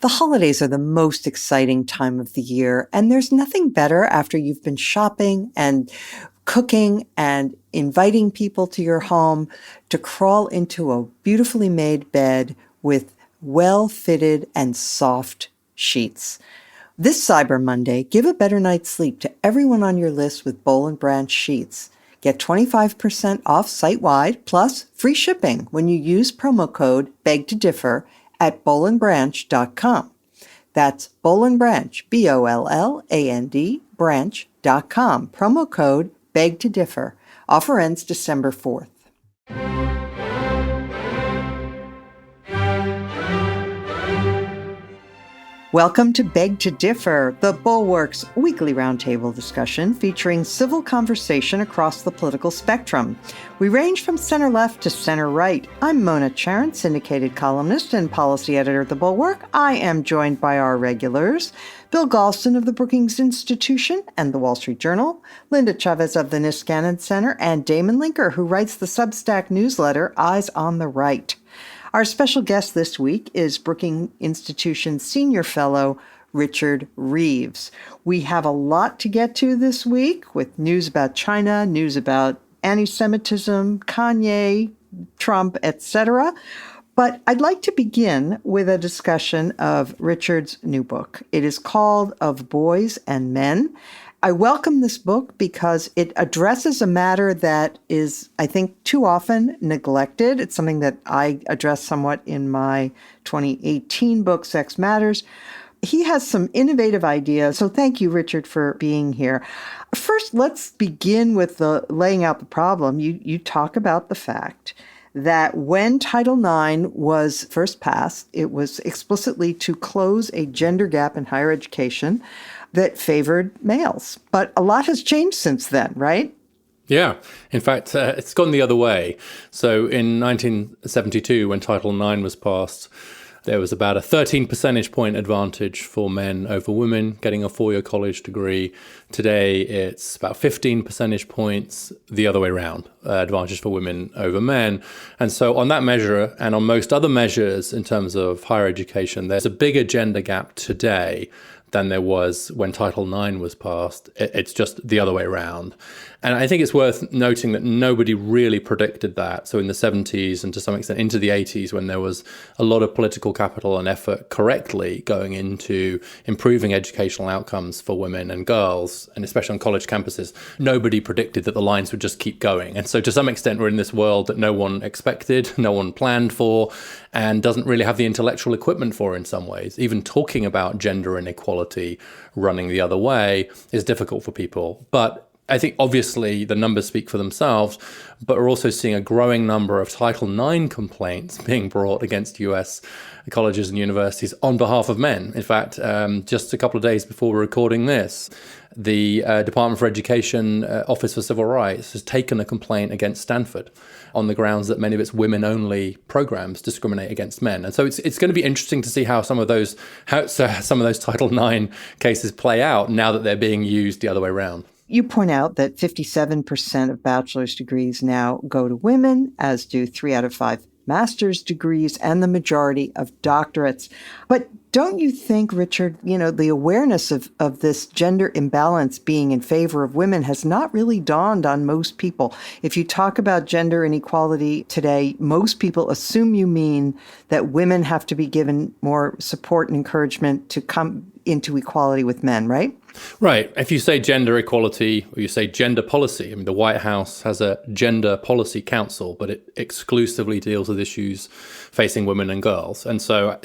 The holidays are the most exciting time of the year, and there's nothing better after you've been shopping and cooking and inviting people to your home to crawl into a beautifully made bed with well-fitted and soft sheets. This Cyber Monday, give a better night's sleep to everyone on your list with Boll & Branch sheets. Get 25% off site-wide plus free shipping when you use promo code BEGTODIFFER at bollandbranch.com. That's Boll & Branch, BOLLAND, branch.com. Promo code BEGTODIFFER. Offer ends December 4th. Welcome to Beg to Differ, the Bulwark's weekly roundtable discussion featuring civil conversation across the political spectrum. We range from center-left to center-right. I'm Mona Charen, syndicated columnist and policy editor at the Bulwark. I am joined by our regulars, Bill Galston of the Brookings Institution and the Wall Street Journal, Linda Chavez of the Niskanen Center, and Damon Linker, who writes the Substack newsletter Eyes on the Right. Our special guest this week is Brookings Institution Senior Fellow Richard Reeves. We have a lot to get to this week with news about China, news about anti-Semitism, Kanye, Trump, etc. But I'd like to begin with a discussion of Richard's new book. It is called Of Boys and Men. I welcome this book because it addresses a matter that is, I think, too often neglected. It's something that I addressed somewhat in my 2018 book, Sex Matters. He has some innovative ideas, so thank you, Richard, for being here. First, let's begin with laying out the problem. You talk about the fact that when Title IX was first passed, it was explicitly to close a gender gap in higher education that favored males. But a lot has changed since then, right? Yeah. In fact, it's gone the other way. So in 1972, when Title IX was passed, there was about a 13 percentage point advantage for men over women getting a four-year college degree. Today, it's about 15 percentage points the other way around, advantage for women over men. And so on that measure, and on most other measures in terms of higher education, there's a bigger gender gap today than there was when Title IX was passed. It's just the other way around. And I think it's worth noting that nobody really predicted that. So in the 70s and to some extent into the 80s, when there was a lot of political capital and effort correctly going into improving educational outcomes for women and girls, and especially on college campuses, nobody predicted that the lines would just keep going. And so to some extent, we're in this world that no one expected, no one planned for, and doesn't really have the intellectual equipment for in some ways. Even talking about gender inequality running the other way is difficult for people. But I think obviously the numbers speak for themselves, but we're also seeing a growing number of Title IX complaints being brought against US colleges and universities on behalf of men. In fact, just a couple of days before we're recording this, the Department for Education Office for Civil Rights has taken a complaint against Stanford on the grounds that many of its women-only programs discriminate against men. And so it's going to be interesting to see how some of those Title IX cases play out now that they're being used the other way around. You point out that 57% of bachelor's degrees now go to women, as do 3 out of 5 master's degrees and the majority of doctorates. But don't you think, Richard, the awareness of this gender imbalance being in favor of women has not really dawned on most people? If you talk about gender inequality today, most people assume you mean that women have to be given more support and encouragement to come into equality with men, right? Right. If you say gender equality or you say gender policy, the White House has a gender policy council, but it exclusively deals with issues facing women and girls. And so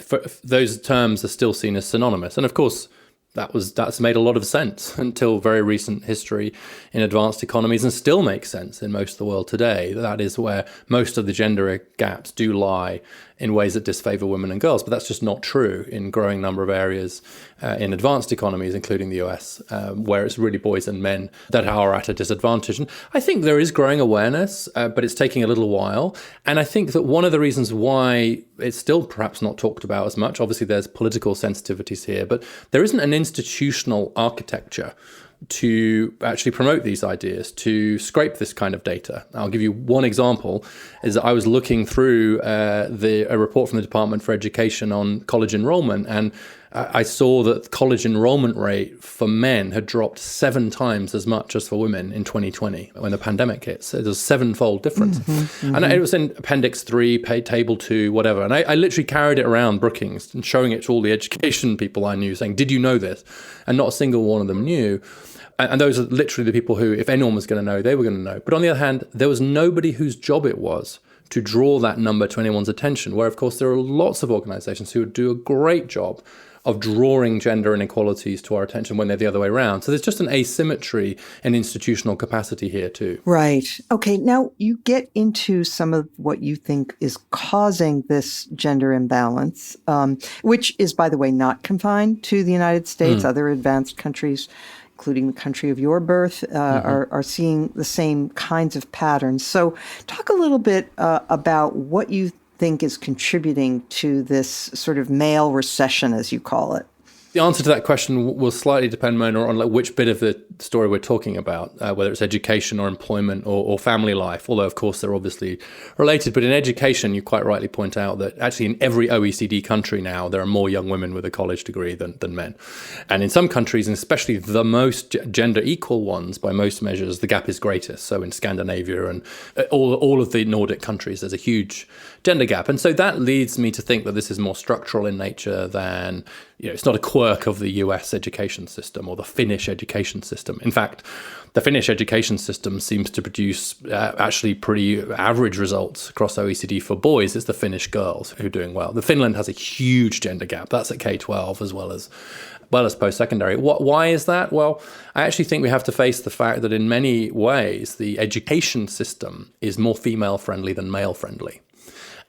those terms are still seen as synonymous. And of course, that's made a lot of sense until very recent history in advanced economies, and still makes sense in most of the world today. That is where most of the gender gaps do lie, in ways that disfavor women and girls. But that's just not true in growing number of areas in advanced economies, including the US, where it's really boys and men that are at a disadvantage. And I think there is growing awareness, but it's taking a little while. And I think that one of the reasons why it's still perhaps not talked about as much, obviously there's political sensitivities here, but there isn't an institutional architecture to actually promote these ideas, to scrape this kind of data. I'll give you one example, is that I was looking through a report from the Department for Education on college enrollment, and I saw that the college enrollment rate for men had dropped 7 times as much as for women in 2020 when the pandemic hit. So there's a 7-fold difference. And it was in Appendix 3, Table 2, whatever. And I literally carried it around Brookings and showing it to all the education people I knew, saying, did you know this? And not a single one of them knew. And those are literally the people who, if anyone was going to know, they were going to know. But on the other hand, there was nobody whose job it was to draw that number to anyone's attention, where, of course, there are lots of organizations who would do a great job of drawing gender inequalities to our attention when they're the other way around. So there's just an asymmetry in institutional capacity here too. Right. Okay. Now you get into some of what you think is causing this gender imbalance, which is, by the way, not confined to the United States. Other advanced countries, including the country of your birth, are seeing the same kinds of patterns. So talk a little bit about what you think is contributing to this sort of male recession, as you call it. The answer to that question will slightly depend, Mona, on which bit of the story we're talking about, whether it's education or employment or family life, although, of course, they're obviously related. But in education, you quite rightly point out that actually in every OECD country now, there are more young women with a college degree than men. And in some countries, and especially the most gender equal ones, by most measures, the gap is greatest. So in Scandinavia and all of the Nordic countries, there's a huge gender gap. And so that leads me to think that this is more structural in nature than, it's not a quirk of the US education system or the Finnish education system. In fact, the Finnish education system seems to produce actually pretty average results across OECD for boys. It's the Finnish girls who are doing well. The Finland has a huge gender gap. That's at K-12 as well as post-secondary. Why is that? Well, I actually think we have to face the fact that in many ways, the education system is more female-friendly than male-friendly.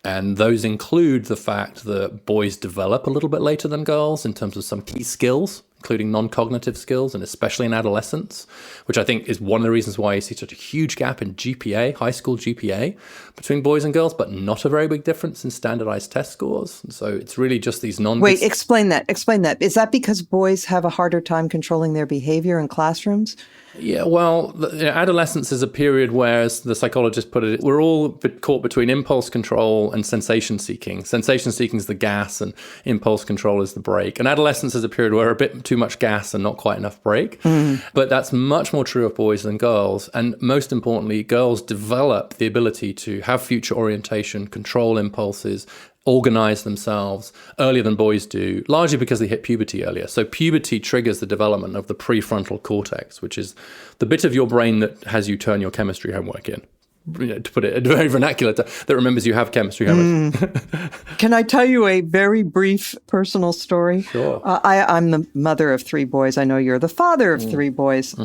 And those include the fact that boys develop a little bit later than girls in terms of some key skills, including non-cognitive skills, and especially in adolescence, which I think is one of the reasons why you see such a huge gap in GPA, high school GPA, between boys and girls, but not a very big difference in standardized test scores. And so it's really just these Wait, explain that. Is that because boys have a harder time controlling their behavior in classrooms? Yeah, well, adolescence is a period where, as the psychologist put it, we're all caught between impulse control and sensation seeking. Sensation seeking is the gas and impulse control is the brake. And adolescence is a period where a bit too much gas and not quite enough brake. But that's much more true of boys than girls. And most importantly, girls develop the ability to have future orientation, control impulses, organize themselves earlier than boys do, largely because they hit puberty earlier. So puberty triggers the development of the prefrontal cortex, which is the bit of your brain that has you turn your chemistry homework in. To put it in very vernacular, that remembers you have chemistry homework. Can I tell you a very brief personal story? Sure. I'm the mother of 3 boys. I know you're the father of 3 boys.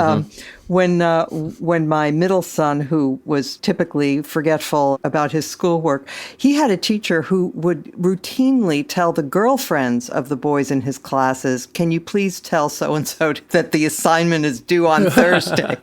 When my middle son, who was typically forgetful about his schoolwork, he had a teacher who would routinely tell the girlfriends of the boys in his classes, "Can you please tell so-and-so that the assignment is due on Thursday?"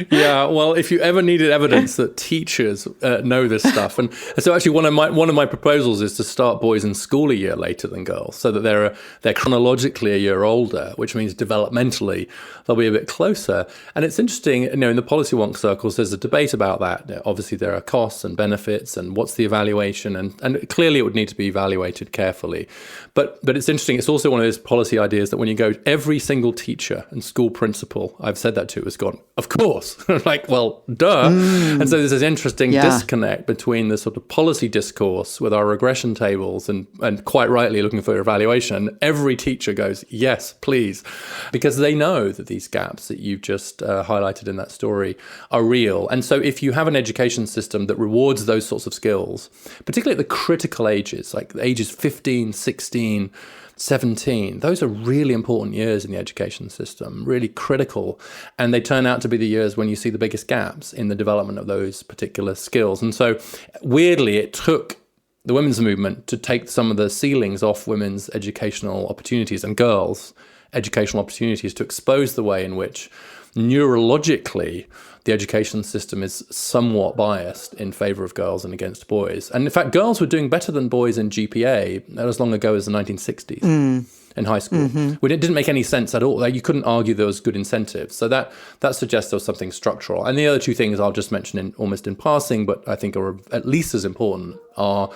Yeah, well, if you ever needed evidence that teachers know this stuff, and so actually one of my proposals is to start boys in school a year later than girls, so that they're chronologically a year older, which means developmentally they'll be a bit closer. And it's interesting, in the policy wonk circles, there's a debate about that. Obviously, there are costs and benefits, and what's the evaluation, and clearly it would need to be evaluated carefully. But it's interesting. It's also one of those policy ideas that when you go, every single teacher and school principal I've said that to has gone, of course. Like, well, duh. And so there's this interesting disconnect between the sort of policy discourse with our regression tables and quite rightly looking for evaluation. Every teacher goes, yes, please, because they know that these gaps that you've just highlighted in that story are real. And so if you have an education system that rewards those sorts of skills, particularly at the critical ages, like the ages 15, 16, 17, those are really important years in the education system, really critical. And they turn out to be the years when you see the biggest gaps in the development of those particular skills. And so weirdly, it took the women's movement to take some of the ceilings off women's educational opportunities and girls' educational opportunities, to expose the way in which neurologically the education system is somewhat biased in favor of girls and against boys. And in fact, girls were doing better than boys in GPA not as long ago as the 1960s. in high school. It didn't make any sense at all. Like, you couldn't argue there was good incentives. So that suggests there was something structural. And the other two things I'll just mention almost in passing, but I think are at least as important, are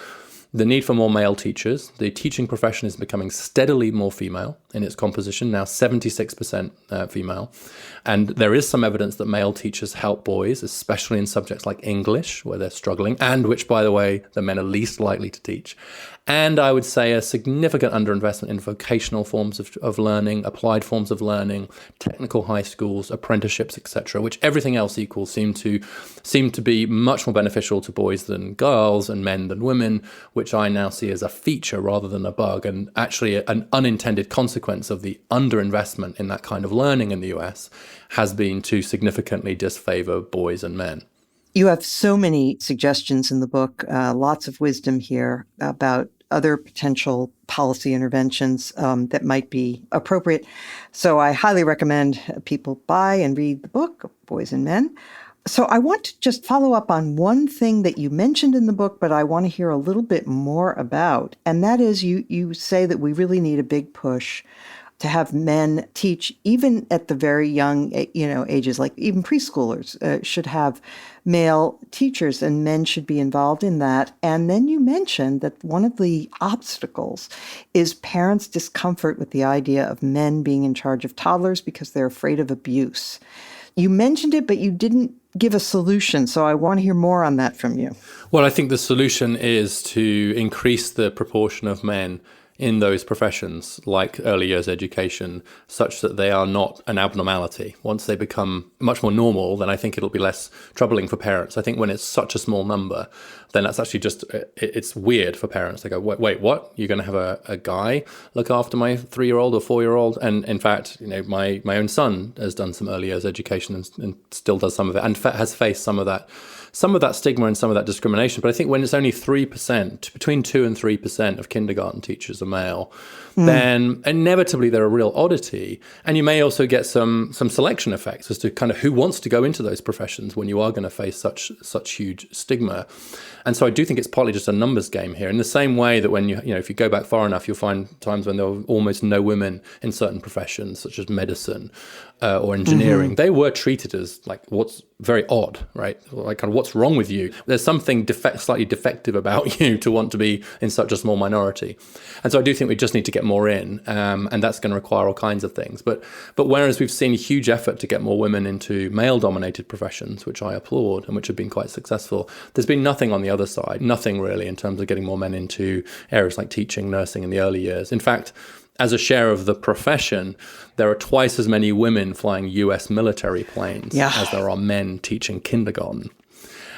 the need for more male teachers. The teaching profession is becoming steadily more female in its composition, now 76% female. And there is some evidence that male teachers help boys, especially in subjects like English, where they're struggling, and which, by the way, the men are least likely to teach. And I would say a significant underinvestment in vocational forms of learning, applied forms of learning, technical high schools, apprenticeships, etc., which everything else equal seem to be much more beneficial to boys than girls and men than women, which I now see as a feature rather than a bug, and actually an unintended consequence of the underinvestment in that kind of learning in the US has been to significantly disfavor boys and men. You have so many suggestions in the book, lots of wisdom here about other potential policy interventions that might be appropriate. So I highly recommend people buy and read the book, Boys and Men. So I want to just follow up on one thing that you mentioned in the book, but I want to hear a little bit more about. And that is you say that we really need a big push to have men teach, even at the very young, ages, like even preschoolers should have male teachers, and men should be involved in that. And then you mentioned that one of the obstacles is parents' discomfort with the idea of men being in charge of toddlers because they're afraid of abuse. You mentioned it, but you didn't give a solution. So I want to hear more on that from you. Well, I think the solution is to increase the proportion of men in those professions, like early years education, such that they are not an abnormality. Once they become much more normal, then I think it'll be less troubling for parents. I think when it's such a small number, then that's actually just, it's weird for parents. They go, wait, what? You're going to have a guy look after my 3-year-old or 4-year-old? And in fact, my own son has done some early years education and still does some of it, and has faced some of that stigma and some of that discrimination. But I think when it's only 3%, between 2 and 3% of kindergarten teachers are male, then inevitably they're a real oddity. And you may also get some selection effects as to kind of who wants to go into those professions when you are going to face such huge stigma. And so I do think it's partly just a numbers game here, in the same way that when if you go back far enough, you'll find times when there were almost no women in certain professions, such as medicine or engineering. They were treated as like what's very odd, right? Like kind of what's wrong with you? There's something slightly defective about you to want to be in such a small minority. And so I do think we just need to get more in, and that's going to require all kinds of things. But whereas we've seen a huge effort to get more women into male-dominated professions, which I applaud and which have been quite successful, there's been nothing on the other side, nothing really in terms of getting more men into areas like teaching, nursing in the early years. In fact, as a share of the profession, there are twice as many women flying US military planes as there are men teaching kindergarten.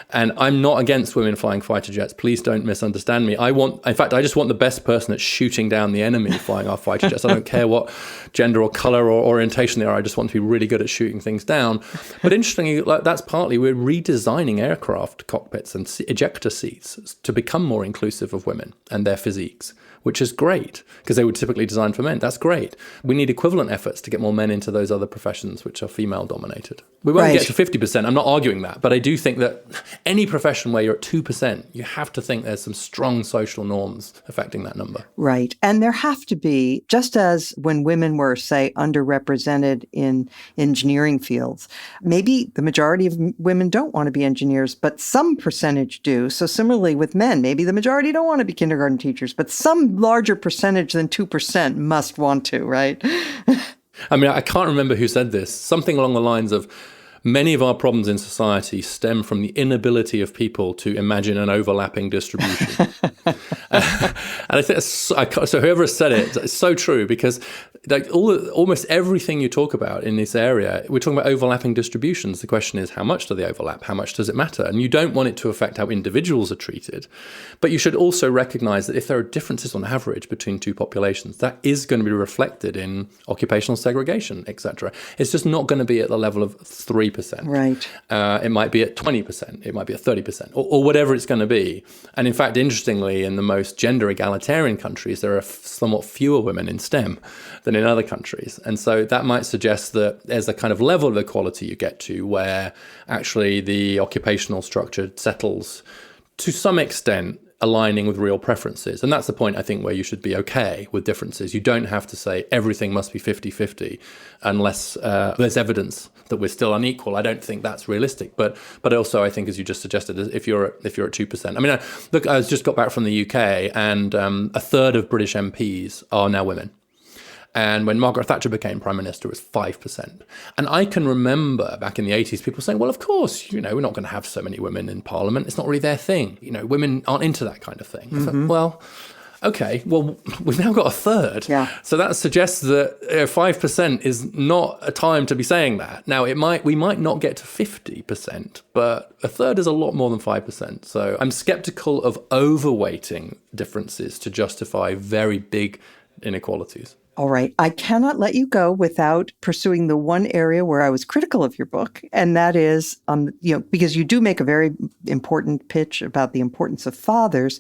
And I'm not against women flying fighter jets. Please don't misunderstand me. In fact, I just want the best person at shooting down the enemy flying our fighter jets. I don't care what gender or color or orientation they are. I just want to be really good at shooting things down. But interestingly, that's partly we're redesigning aircraft cockpits and ejector seats to become more inclusive of women and their physiques, which is great because they were typically designed for men. That's great. We need equivalent efforts to get more men into those other professions which are female dominated. We won't get to 50%. I'm not arguing that, but I do think that any profession where you're at 2%, you have to think there's some strong social norms affecting that number. Right. And there have to be, just as when women were, say, underrepresented in engineering fields, maybe the majority of women don't want to be engineers, but some percentage do. So similarly with men, maybe the majority don't want to be kindergarten teachers, but some larger percentage than 2% must want to, right? I mean, I can't remember who said this. Something along the lines of, many of our problems in society stem from the inability of people to imagine an overlapping distribution. And I think so. Whoever has said it, it's so true, because like almost everything you talk about in this area, we're talking about overlapping distributions. The question is, how much do they overlap? How much does it matter? And you don't want it to affect how individuals are treated. But you should also recognize that if there are differences on average between two populations, that is going to be reflected in occupational segregation, etc. It's just not going to be at the level of 3%. Right. It might be at 20%. It might be at 30%, or whatever it's going to be. And in fact, interestingly, in the most gender egalitarian countries, there are somewhat fewer women in STEM than in other countries. And so that might suggest that there's a kind of level of equality you get to where actually the occupational structure settles to some extent aligning with real preferences. And that's the point, I think, where you should be okay with differences. You don't have to say everything must be 50-50 unless there's evidence that we're still unequal. I don't think that's realistic. But also, I think, as you just suggested, if you're at 2%. I mean, look, I just got back from the UK, and a third of British MPs are now women. And when Margaret Thatcher became Prime Minister, it was 5%. And I can remember back in the 80s, people saying, well, of course, we're not going to have so many women in Parliament. It's not really their thing. Women aren't into that kind of thing. I thought, well, okay, well, we've now got a third. Yeah. So that suggests that 5% is not a time to be saying that. Now, we might not get to 50%, but a third is a lot more than 5%. So I'm skeptical of overweighting differences to justify very big inequalities. All right. I cannot let you go without pursuing the one area where I was critical of your book, and that is, because you do make a very important pitch about the importance of fathers,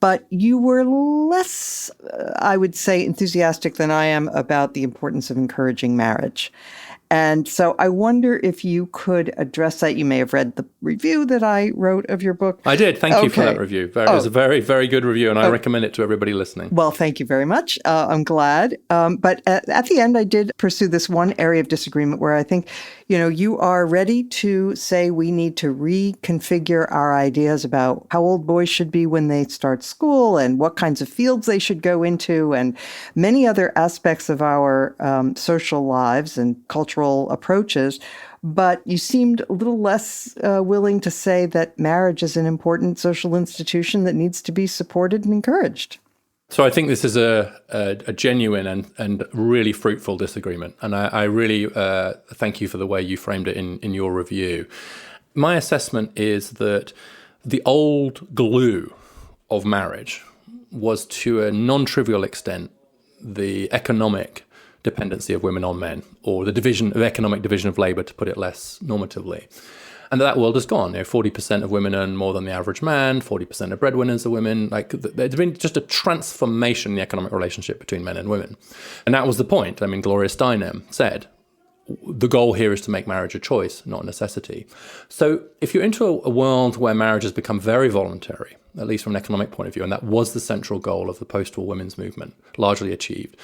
but you were less, I would say, enthusiastic than I am about the importance of encouraging marriage. And so I wonder if you could address that. You may have read the review that I wrote of your book. I did. Thank you for that review. It was a very, very good review, and I recommend it to everybody listening. Well, thank you very much. I'm glad. But at the end, I did pursue this one area of disagreement where I think, you are ready to say we need to reconfigure our ideas about how old boys should be when they start school and what kinds of fields they should go into and many other aspects of our social lives and cultural approaches. But you seemed a little less willing to say that marriage is an important social institution that needs to be supported and encouraged. So I think this is a genuine and really fruitful disagreement. And I really thank you for the way you framed it in your review. My assessment is that the old glue of marriage was, to a non-trivial extent, the economic dependency of women on men, or the economic division of labour, to put it less normatively. And that world has gone. 40% of women earn more than the average man, 40% of breadwinners are women. There's been just a transformation in the economic relationship between men and women. And that was the point. I mean, Gloria Steinem said, the goal here is to make marriage a choice, not a necessity. So if you're into a world where marriage has become very voluntary, at least from an economic point of view, and that was the central goal of the post-war women's movement, largely achieved,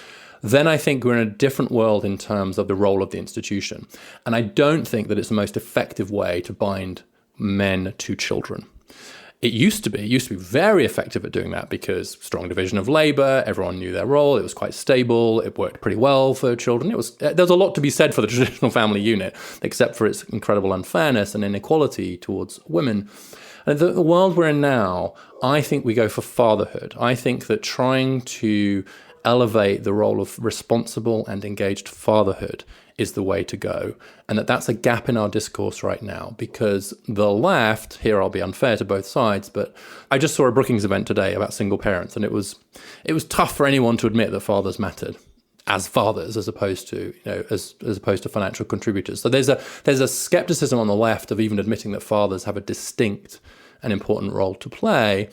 then I think we're in a different world in terms of the role of the institution. And I don't think that it's the most effective way to bind men to children. It used to be very effective at doing that because strong division of labor, everyone knew their role, it was quite stable, it worked pretty well for children. There's a lot to be said for the traditional family unit, except for its incredible unfairness and inequality towards women. And the world we're in now, I think we go for fatherhood. I think that trying to elevate the role of responsible and engaged fatherhood is the way to go. And that's a gap in our discourse right now, because the left, here I'll be unfair to both sides, but I just saw a Brookings event today about single parents, and it was tough for anyone to admit that fathers mattered as fathers, as opposed to as opposed to financial contributors. So there's a skepticism on the left of even admitting that fathers have a distinct and important role to play.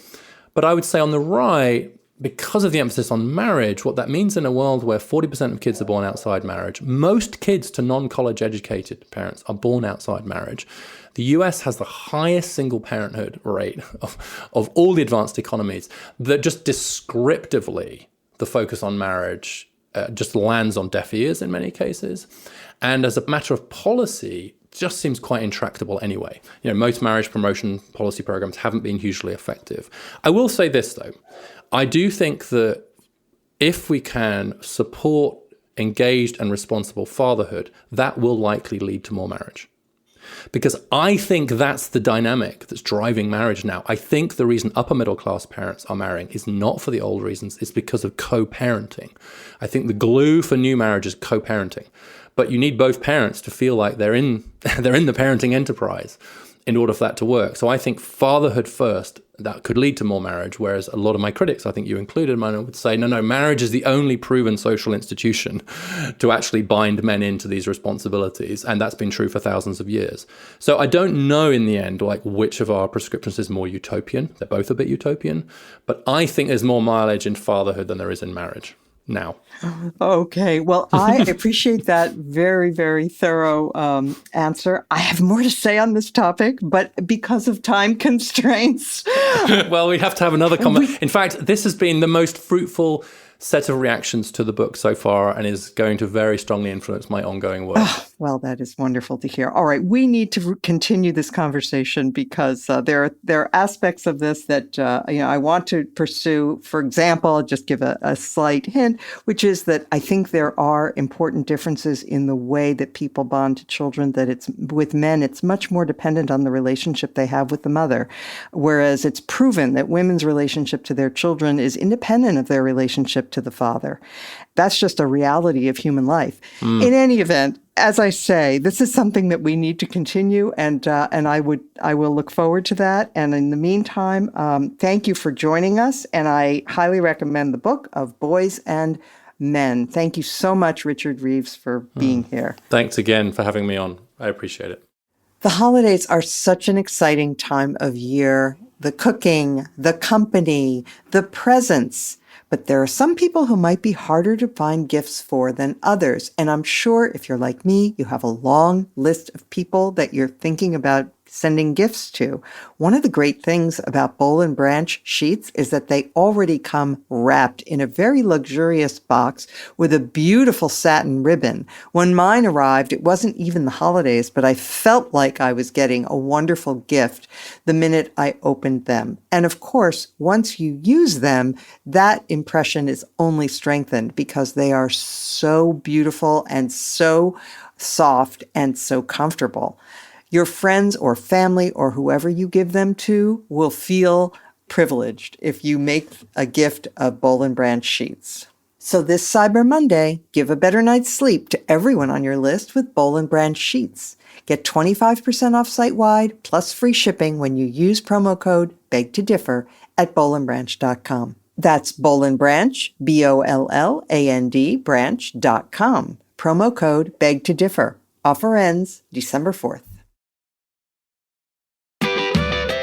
But I would say on the right, because of the emphasis on marriage, what that means in a world where 40% of kids are born outside marriage, most kids to non-college educated parents are born outside marriage. The US has the highest single parenthood rate of all the advanced economies. That just descriptively, the focus on marriage just lands on deaf ears in many cases. And as a matter of policy, just seems quite intractable anyway. Most marriage promotion policy programs haven't been hugely effective. I will say this, though. I do think that if we can support engaged and responsible fatherhood, that will likely lead to more marriage. Because I think that's the dynamic that's driving marriage now. I think the reason upper middle class parents are marrying is not for the old reasons, it's because of co-parenting. I think the glue for new marriage is co-parenting. But you need both parents to feel like they're in the parenting enterprise in order for that to work. So I think fatherhood first, that could lead to more marriage, whereas a lot of my critics, I think you included, Mona, would say, no, marriage is the only proven social institution to actually bind men into these responsibilities, and that's been true for thousands of years. So I don't know in the end, which of our prescriptions is more utopian. They're both a bit utopian, but I think there's more mileage in fatherhood than there is in marriage. now. Okay. Well, I appreciate that very, very thorough answer. I have more to say on this topic, but because of time constraints. Well, we have to have another comment. In fact, this has been the most fruitful set of reactions to the book so far and is going to very strongly influence my ongoing work. Well, that is wonderful to hear. All right, we need to continue this conversation because there are aspects of this that I want to pursue. For example, I'll just give a slight hint, which is that I think there are important differences in the way that people bond to children, that it's with men, it's much more dependent on the relationship they have with the mother, whereas it's proven that women's relationship to their children is independent of their relationship to the father. That's just a reality of human life. In any event, as I say, this is something that we need to continue, and I will look forward to that. And in the meantime, thank you for joining us, and I highly recommend the book of Boys and Men. Thank you so much, Richard Reeves, for being here. Thanks again for having me on. I appreciate it. The holidays are such an exciting time of year. The cooking, the company, the presents. But there are some people who might be harder to find gifts for than others. And I'm sure if you're like me, you have a long list of people that you're thinking about sending gifts to. One of the great things about Boll and Branch sheets is that they already come wrapped in a very luxurious box with a beautiful satin ribbon. When mine arrived, it wasn't even the holidays, but I felt like I was getting a wonderful gift the minute I opened them. And of course, once you use them, that impression is only strengthened because they are so beautiful and so soft and so comfortable. Your friends or family or whoever you give them to will feel privileged if you make a gift of Boll and Branch sheets. So this Cyber Monday, give a better night's sleep to everyone on your list with Boll and Branch sheets. Get 25% off site-wide plus free shipping when you use promo code BEGTODIFFER at bollandbranch.com. That's Boll and Branch, BOLLAND, branch.com. Promo code BEGTODIFFER. Offer ends December 4th.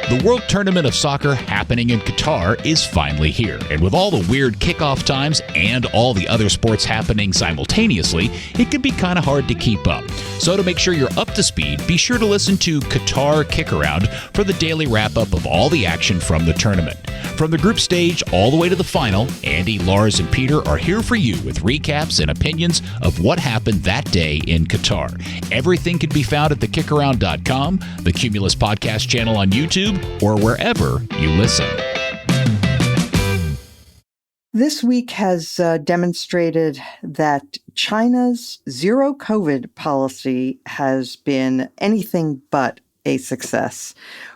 The World Tournament of Soccer happening in Qatar is finally here. And with all the weird kickoff times and all the other sports happening simultaneously, it can be kind of hard to keep up. So to make sure you're up to speed, be sure to listen to Qatar Kick Around for the daily wrap-up of all the action from the tournament. From the group stage all the way to the final, Andy, Lars, and Peter are here for you with recaps and opinions of what happened that day in Qatar. Everything can be found at thekickaround.com, the Cumulus podcast channel on YouTube, or wherever you listen. This week has demonstrated that China's zero COVID policy has been anything but a success.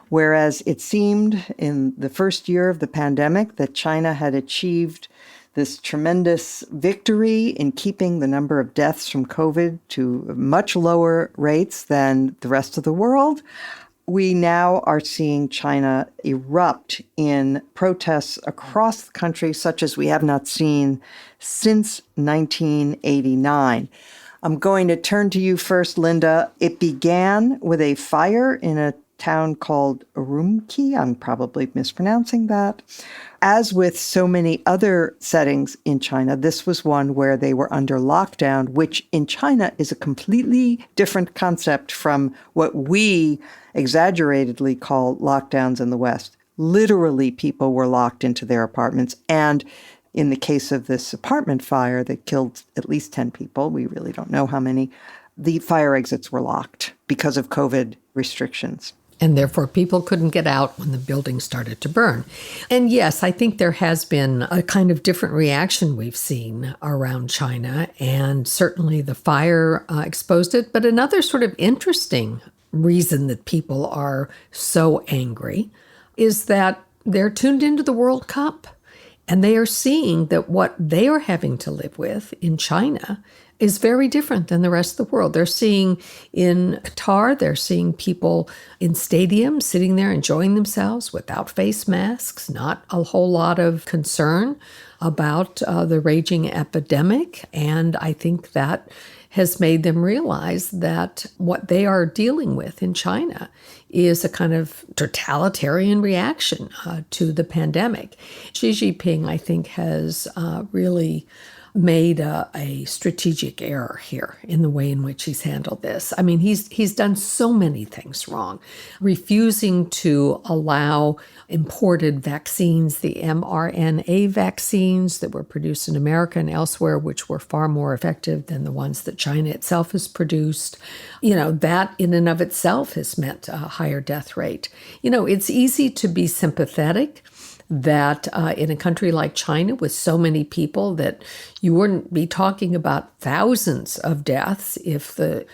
Whereas it seemed in the first year of the pandemic that China had achieved this tremendous victory in keeping the number of deaths from COVID to much lower rates than the rest of the world, we now are seeing China erupt in protests across the country, such as we have not seen since 1989. I'm going to turn to you first, Linda. It began with a fire in a town called Urumqi. I'm probably mispronouncing that. As with so many other settings in China, this was one where they were under lockdown, which in China is a completely different concept from what we exaggeratedly call lockdowns in the West. Literally, people were locked into their apartments. And in the case of this apartment fire that killed at least 10 people, we really don't know how many, the fire exits were locked because of COVID restrictions. And therefore, people couldn't get out when the building started to burn. And yes, I think there has been a kind of different reaction we've seen around China. And certainly the fire exposed it. But another sort of interesting reason that people are so angry is that they're tuned into the World Cup. And they are seeing that what they are having to live with in China is very different than the rest of the world. They're seeing in Qatar, they're seeing people in stadiums sitting there enjoying themselves without face masks, not a whole lot of concern about the raging epidemic. And I think that has made them realize that what they are dealing with in China is a kind of totalitarian reaction to the pandemic. Xi Jinping, I think, has really made a strategic error here in the way in which he's handled this. I mean, he's done so many things wrong, refusing to allow imported vaccines, the mRNA vaccines that were produced in America and elsewhere, which were far more effective than the ones that China itself has produced. You know, that in and of itself has meant a higher death rate. You know, it's easy to be sympathetic that in a country like China with so many people that you wouldn't be talking about thousands of deaths if the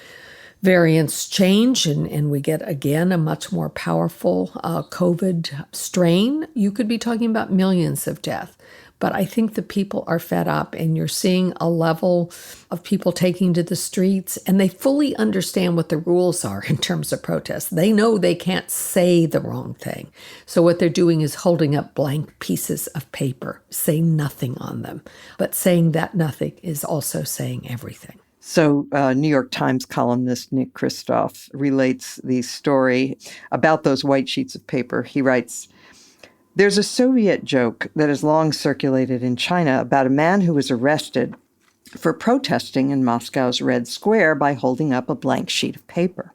variants change and we get, again, a much more powerful COVID strain. You could be talking about millions of deaths. But I think the people are fed up, and you're seeing a level of people taking to the streets, and they fully understand what the rules are in terms of protests. They know they can't say the wrong thing. So what they're doing is holding up blank pieces of paper, saying nothing on them. But saying that nothing is also saying everything. So New York Times columnist Nick Kristof relates the story about those white sheets of paper. He writes, "There's a Soviet joke that has long circulated in China about a man who was arrested for protesting in Moscow's Red Square by holding up a blank sheet of paper.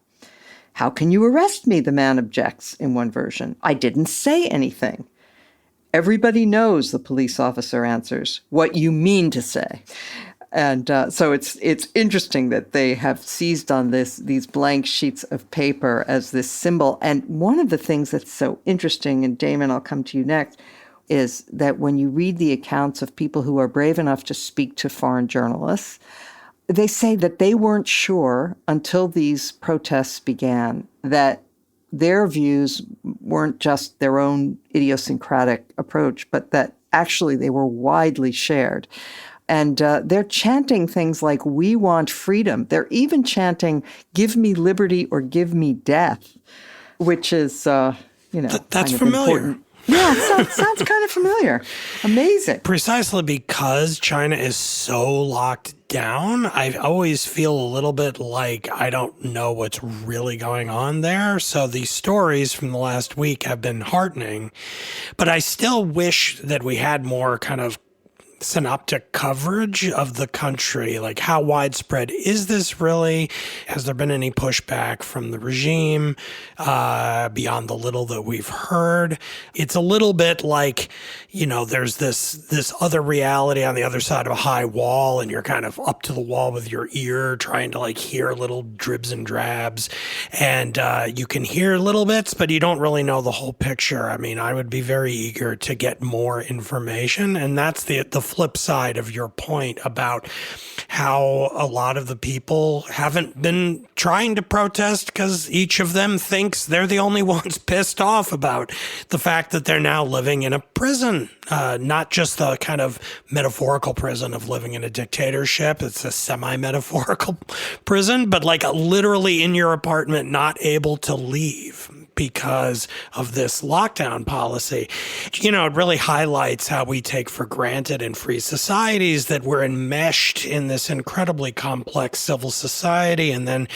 'How can you arrest me?' the man objects in one version. 'I didn't say anything.' 'Everybody knows,' the police officer answers, 'what you mean to say.'" And so it's interesting that they have seized on these blank sheets of paper as this symbol. And one of the things that's so interesting, and Damon, I'll come to you next, is that when you read the accounts of people who are brave enough to speak to foreign journalists, they say that they weren't sure until these protests began that their views weren't just their own idiosyncratic approach, but that actually they were widely shared. And they're chanting things like, "We want freedom." They're even chanting, "Give me liberty or give me death," which is, that's kind of familiar. Important. Yeah, it sounds kind of familiar. Amazing. Precisely because China is so locked down, I always feel a little bit like I don't know what's really going on there. So these stories from the last week have been heartening, but I still wish that we had more kind of synoptic coverage of the country. Like, how widespread is this really? Has there been any pushback from the regime beyond the little that we've heard? It's a little bit like, there's this other reality on the other side of a high wall, and you're kind of up to the wall with your ear trying to hear little dribs and drabs, and you can hear little bits, but you don't really know the whole picture. I mean, I would be very eager to get more information, and that's the flip side of your point about how a lot of the people haven't been trying to protest because each of them thinks they're the only ones pissed off about the fact that they're now living in a prison, not just the kind of metaphorical prison of living in a dictatorship. It's a semi-metaphorical prison, but literally in your apartment, not able to leave because of this lockdown policy. It really highlights how we take for granted in free societies that we're enmeshed in this incredibly complex civil society. And then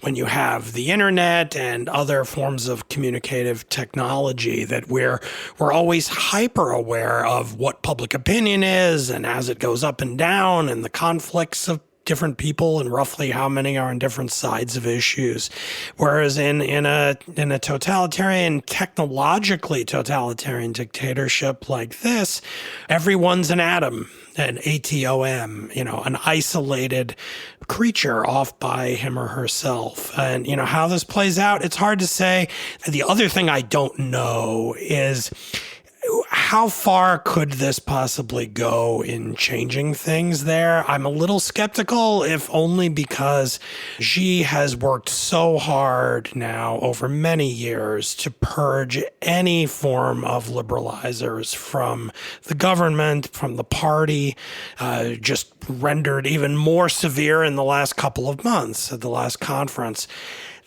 when you have the internet and other forms of communicative technology, that we're always hyper aware of what public opinion is, and as it goes up and down, and the conflicts of different people and roughly how many are on different sides of issues. Whereas in a totalitarian, technologically totalitarian dictatorship like this, everyone's an atom, an atom, an isolated creature off by him or herself. And, how this plays out, it's hard to say. The other thing I don't know is how far could this possibly go in changing things there? I'm a little skeptical, if only because Xi has worked so hard now over many years to purge any form of liberalizers from the government, from the party, just rendered even more severe in the last couple of months at the last conference,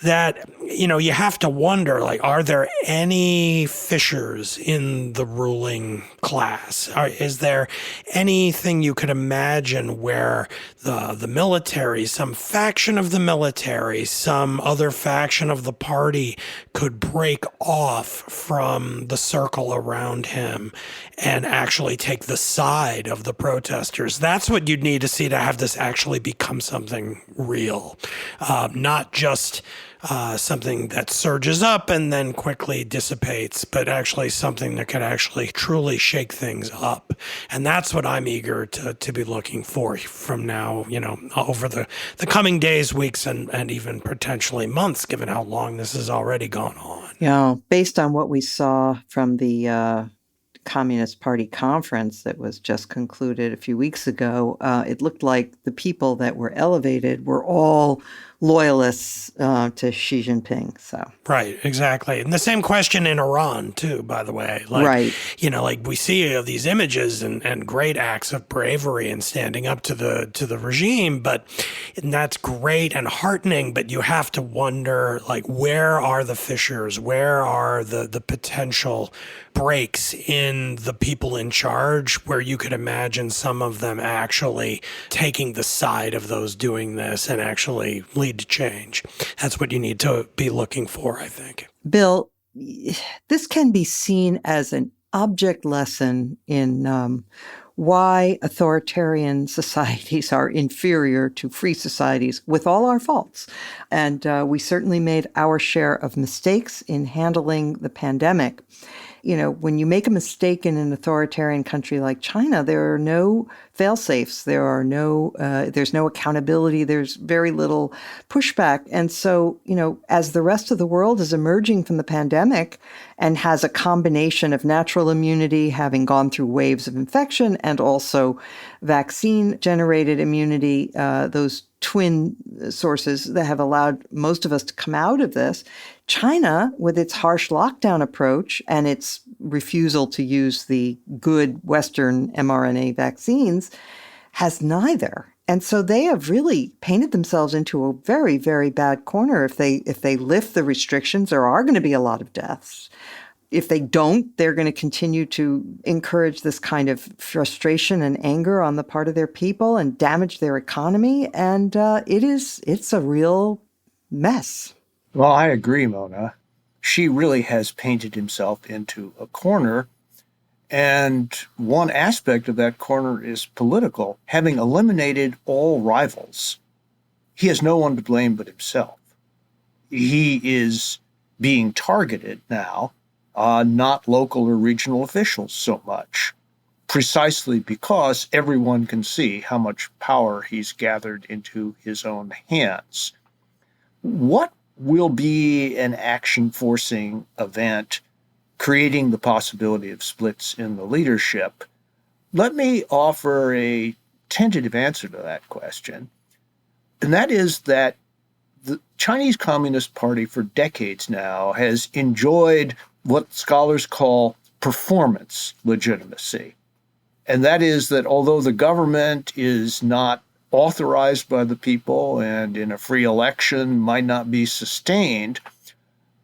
that, you have to wonder, like, are there any fissures in the ruling class? Is there anything you could imagine where the military, some faction of the military, some other faction of the party could break off from the circle around him and actually take the side of the protesters? That's what you'd need to see to have this actually become something real, not just something that surges up and then quickly dissipates, but actually something that could actually truly shake things up. And that's what I'm eager to be looking for from now, over the coming days, weeks, and even potentially months, given how long this has already gone on. Yeah, based on what we saw from the Communist Party conference that was just concluded a few weeks ago, it looked like the people that were elevated were all loyalists to Xi Jinping. So Right, exactly. And the same question in Iran, too, by the way. Like, right. Like we see these images and great acts of bravery and standing up to the regime, and that's great and heartening, but you have to wonder, like, where are the fissures? Where are the potential breaks in the people in charge where you could imagine some of them actually taking the side of those doing this and actually lead to change? That's what you need to be looking for, I think. Bill, this can be seen as an object lesson in why authoritarian societies are inferior to free societies, with all our faults. And we certainly made our share of mistakes in handling the pandemic. When you make a mistake in an authoritarian country like China, there are no fail-safes. There's no accountability. There's very little pushback. And so, as the rest of the world is emerging from the pandemic and has a combination of natural immunity, having gone through waves of infection, and also vaccine-generated immunity, those twin sources that have allowed most of us to come out of this, China, with its harsh lockdown approach and its refusal to use the good Western mRNA vaccines, has neither. And so they have really painted themselves into a very, very bad corner. If they lift the restrictions, there are going to be a lot of deaths. If they don't, they're going to continue to encourage this kind of frustration and anger on the part of their people and damage their economy. And it's a real mess. Well, I agree, Mona. Xi really has painted himself into a corner. And one aspect of that corner is political. Having eliminated all rivals, he has no one to blame but himself. He is being targeted now, not local or regional officials so much, precisely because everyone can see how much power he's gathered into his own hands. What will be an action-forcing event creating the possibility of splits in the leadership? Let me offer a tentative answer to that question, and that is that the Chinese Communist Party for decades now has enjoyed what scholars call performance legitimacy. And that is that although the government is not authorized by the people and in a free election might not be sustained,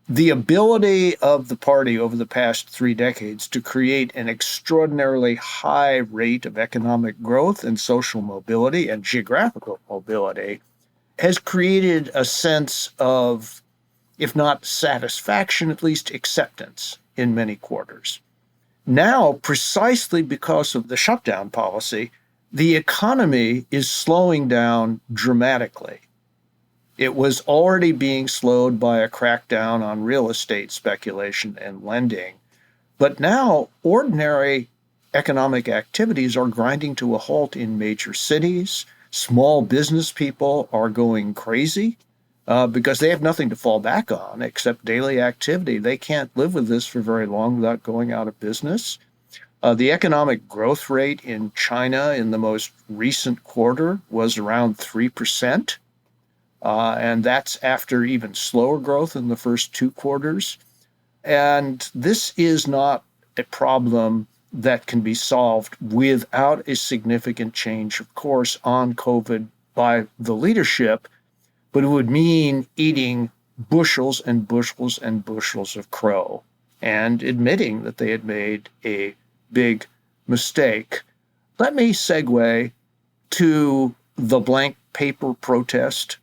the ability of the party over the past 3 decades to create an extraordinarily high rate of economic growth and social mobility and geographical mobility has created a sense of, if not satisfaction, at least acceptance in many quarters. Now, precisely because of the shutdown policy, the economy is slowing down dramatically. It was already being slowed by a crackdown on real estate speculation and lending. But now, ordinary economic activities are grinding to a halt in major cities. Small business people are going crazy because they have nothing to fall back on except daily activity. They can't live with this for very long without going out of business. The economic growth rate in China in the most recent quarter was around 3%, and that's after even slower growth in the first 2 quarters. And this is not a problem that can be solved without a significant change, of course, on COVID by the leadership, but it would mean eating bushels and bushels and bushels of crow and admitting that they had made a big mistake. Let me segue to the blank paper protest.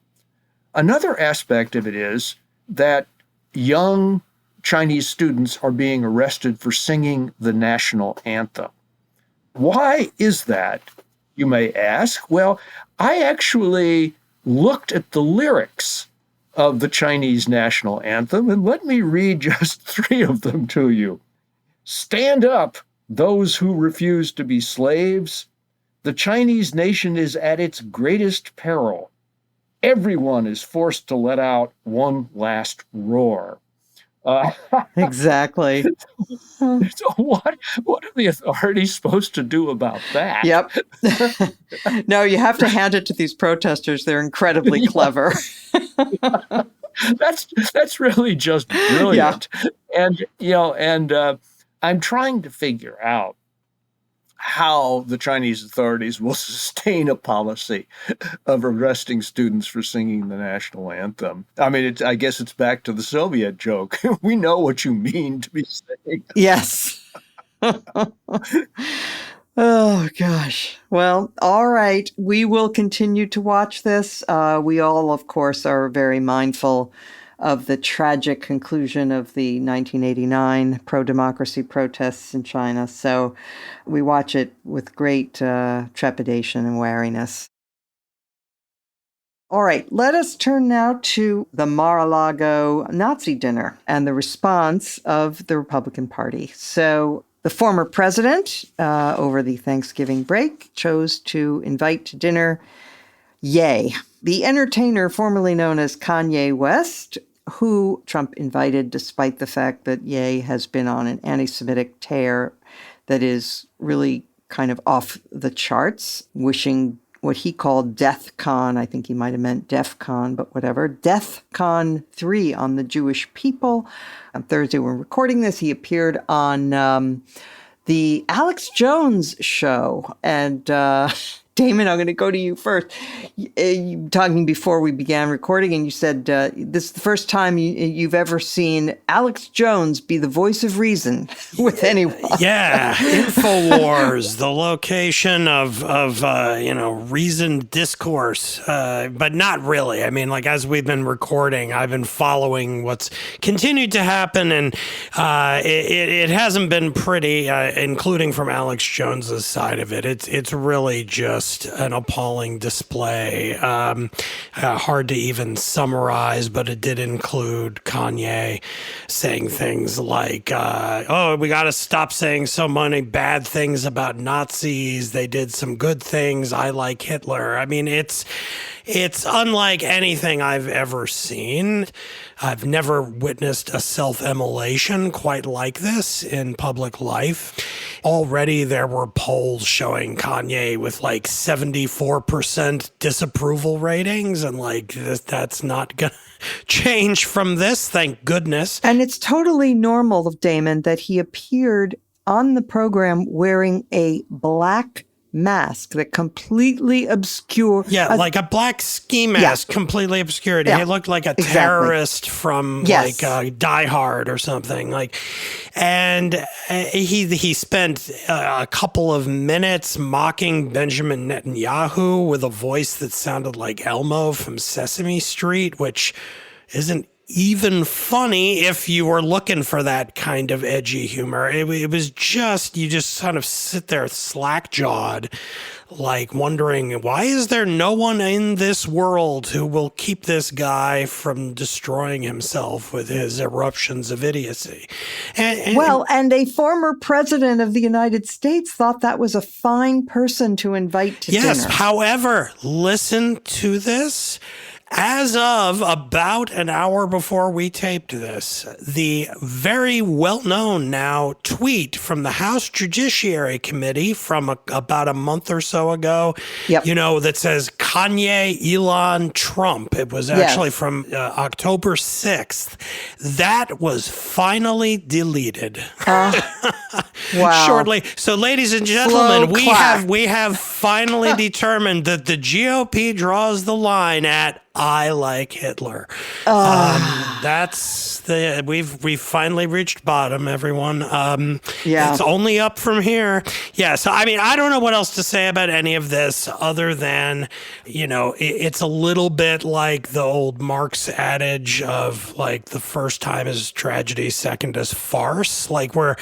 Another aspect of it is that young Chinese students are being arrested for singing the national anthem. Why is that, you may ask? Well, I actually looked at the lyrics of the Chinese national anthem, and let me read just 3 of them to you. Stand up, those who refuse to be slaves. The Chinese nation is at its greatest peril. Everyone is forced to let out one last roar. Exactly. So what are the authorities supposed to do about that? Yep. No, you have to hand it to these protesters. They're incredibly clever. That's really just brilliant. Yeah. And I'm trying to figure out how the Chinese authorities will sustain a policy of arresting students for singing the national anthem. I mean, I guess it's back to the Soviet joke. We know what you mean to be saying. Yes. Oh, gosh. Well, all right. We will continue to watch this. We all, of course, are very mindful of the tragic conclusion of the 1989 pro-democracy protests in China. So we watch it with great trepidation and wariness. All right, let us turn now to the Mar-a-Lago Nazi dinner and the response of the Republican Party. So the former president, over the Thanksgiving break, chose to invite to dinner Ye, the entertainer formerly known as Kanye West, who Trump invited despite the fact that Ye has been on an anti-Semitic tear that is really kind of off the charts, wishing what he called Death Con, I think he might have meant Def Con, but whatever, Death Con 3 on the Jewish people. On Thursday, we're recording this, he appeared on the Alex Jones show. And Damon, I'm going to go to you first. You talking before we began recording, and you said this is the first time you've ever seen Alex Jones be the voice of reason with anyone. Yeah, InfoWars, the location of reasoned discourse, but not really. I mean, like as we've been recording, I've been following what's continued to happen, and it hasn't been pretty, including from Alex Jones's side of it. It's really just an appalling display. Hard to even summarize, but it did include Kanye saying things like, we got to stop saying so many bad things about Nazis. They did some good things. I like Hitler. I mean, it's unlike anything I've ever seen. I've never witnessed a self-immolation quite like this in public life. Already there were polls showing Kanye with like 74% disapproval ratings, and like that's not going to change from this, thank goodness. And it's totally normal, Damon, that he appeared on the program wearing a black mask that completely obscured. Yeah, like a black ski mask, completely obscured. Yeah. He looked like a terrorist from like Die Hard or something. Like, and he spent a couple of minutes mocking Benjamin Netanyahu with a voice that sounded like Elmo from Sesame Street, which isn't even funny if you were looking for that kind of edgy humor. It was just, you just kind of sit there slack-jawed, like wondering, why is there no one in this world who will keep this guy from destroying himself with his eruptions of idiocy? And a former president of the United States thought that was a fine person to invite to dinner. Yes, however, listen to this. As of about an hour before we taped this, the very well-known now tweet from the House Judiciary Committee from about a month or so ago, that says Kanye, Elon, Trump. It was actually from October 6th. That was finally deleted. Wow. Shortly. So, ladies and gentlemen, we have finally determined that the GOP draws the line at I like Hitler. We've finally reached bottom, everyone. It's only up from here. Yeah. So, I mean, I don't know what else to say about any of this other than, it's a little bit like the old Marx adage of like the first time is tragedy, second is farce. Like where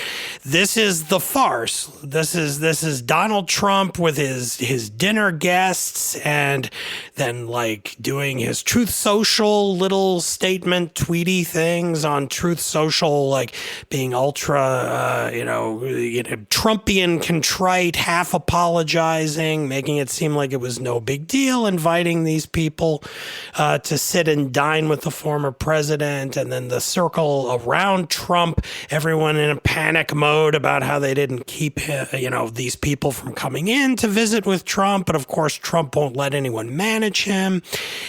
this is the farce. This is Donald Trump with his dinner guests and then like doing his Truth Social little statement tweety things on Truth Social, like being ultra, Trumpian, contrite, half apologizing, making it seem like it was no big deal, inviting these people to sit and dine with the former president, and then the circle around Trump, everyone in a panic mode about how they didn't keep these people from coming in to visit with Trump, but of course Trump won't let anyone manage him.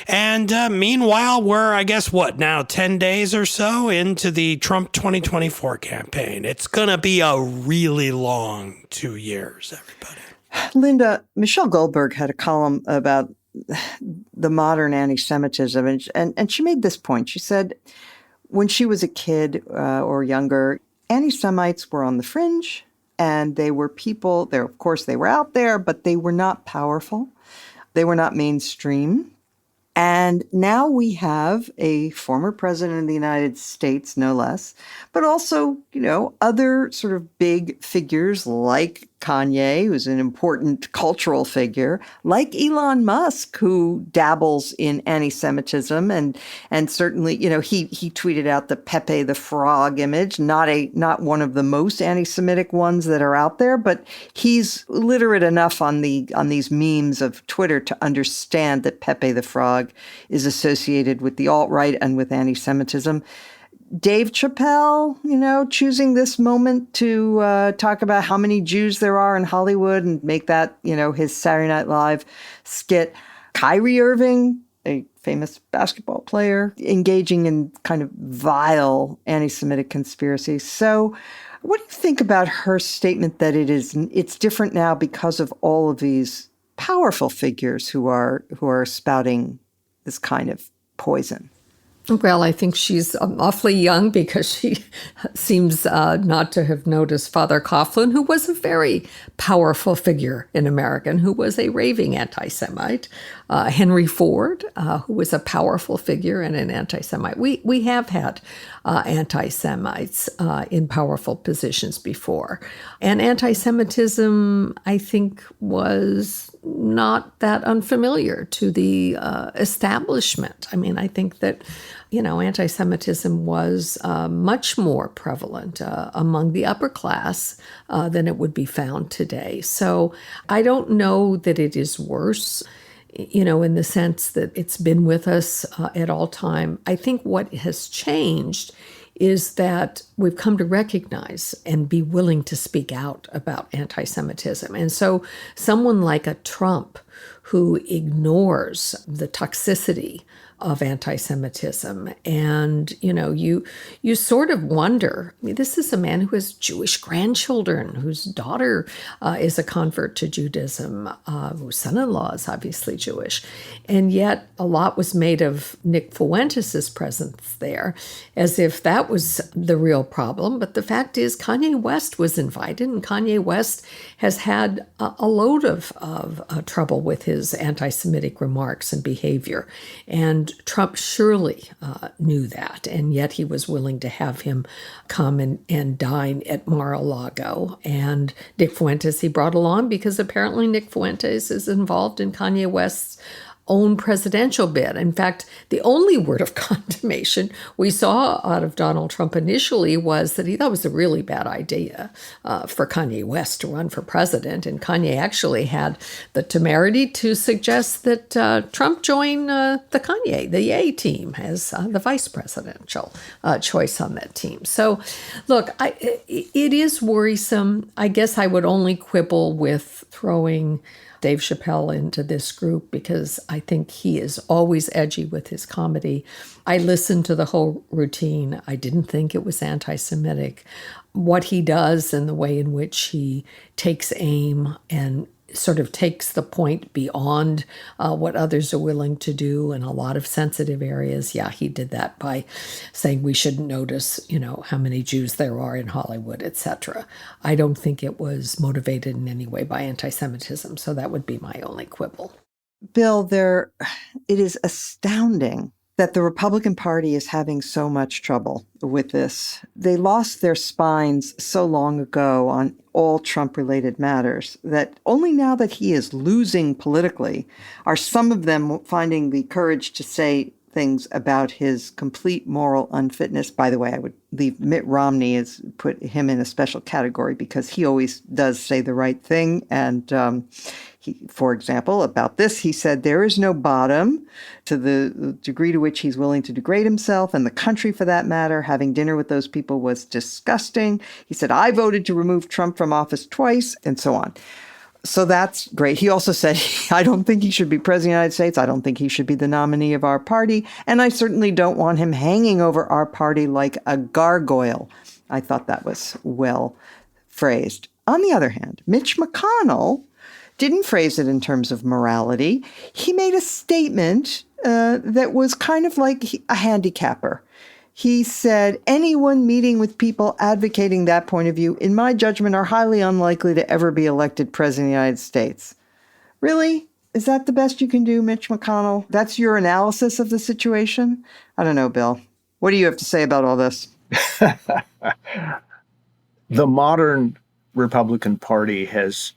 And meanwhile, we're, I guess, 10 days or so into the Trump 2024 campaign. It's going to be a really long 2 years, everybody. Linda, Michelle Goldberg had a column about the modern anti-Semitism, and she made this point. She said when she was a kid or younger, anti-Semites were on the fringe, and they were people, of course they were out there, but they were not powerful. They were not mainstream. And now we have a former president of the United States, no less, but also, other sort of big figures like Kanye, who's an important cultural figure, like Elon Musk, who dabbles in anti-Semitism, and certainly, he tweeted out the Pepe the Frog image, not one of the most anti-Semitic ones that are out there, but he's literate enough on these memes of Twitter to understand that Pepe the Frog is associated with the alt-right and with anti-Semitism. Dave Chappelle, choosing this moment to talk about how many Jews there are in Hollywood and make that, his Saturday Night Live skit. Kyrie Irving, a famous basketball player, engaging in kind of vile anti-Semitic conspiracies. So what do you think about her statement that it's different now because of all of these powerful figures who are spouting this kind of poison? Well, I think she's awfully young because she seems not to have noticed Father Coughlin, who was a very powerful figure in America, who was a raving anti-Semite. Henry Ford, who was a powerful figure and an anti-Semite. We have had anti-Semites in powerful positions before. And anti-Semitism, I think, was not that unfamiliar to the establishment. I mean, I think that, anti-Semitism was much more prevalent among the upper class than it would be found today. So I don't know that it is worse, in the sense that it's been with us at all time. I think what has changed is that we've come to recognize and be willing to speak out about anti-Semitism. And so someone like a Trump who ignores the toxicity of anti-Semitism. And, you sort of wonder, this is a man who has Jewish grandchildren, whose daughter is a convert to Judaism, whose son-in-law is obviously Jewish. And yet a lot was made of Nick Fuentes' presence there, as if that was the real problem. But the fact is Kanye West was invited, and Kanye West has had a load of trouble with his anti-Semitic remarks and behavior. And Trump surely knew that, and yet he was willing to have him come and dine at Mar-a-Lago. And Nick Fuentes he brought along because apparently Nick Fuentes is involved in Kanye West's own presidential bid. In fact, the only word of condemnation we saw out of Donald Trump initially was that he thought it was a really bad idea for Kanye West to run for president. And Kanye actually had the temerity to suggest that Trump join the Ye team as the vice presidential choice on that team. So, look, it is worrisome. I guess I would only quibble with throwing Dave Chappelle into this group because I think he is always edgy with his comedy. I listened to the whole routine. I didn't think it was anti-Semitic. What he does and the way in which he takes aim and sort of takes the point beyond what others are willing to do in a lot of sensitive areas. Yeah, he did that by saying we shouldn't notice, how many Jews there are in Hollywood, etc. I don't think it was motivated in any way by anti-Semitism, so that would be my only quibble. Bill, it is astounding that the Republican Party is having so much trouble with this. They lost their spines so long ago on all Trump-related matters that only now that he is losing politically are some of them finding the courage to say things about his complete moral unfitness. By the way, I would leave Mitt Romney, put him in a special category because he always does say the right thing. And for example, about this, he said, there is no bottom to the degree to which he's willing to degrade himself and the country for that matter. Having dinner with those people was disgusting. He said, I voted to remove Trump from office twice, and so on. So that's great. He also said, I don't think he should be president of the United States. I don't think he should be the nominee of our party. And I certainly don't want him hanging over our party like a gargoyle. I thought that was well phrased. On the other hand, Mitch McConnell didn't phrase it in terms of morality. He made a statement that was kind of like a handicapper. He said, anyone meeting with people advocating that point of view, in my judgment, are highly unlikely to ever be elected president of the United States. Really? Is that the best you can do, Mitch McConnell? That's your analysis of the situation? I don't know, Bill. What do you have to say about all this? The modern Republican Party has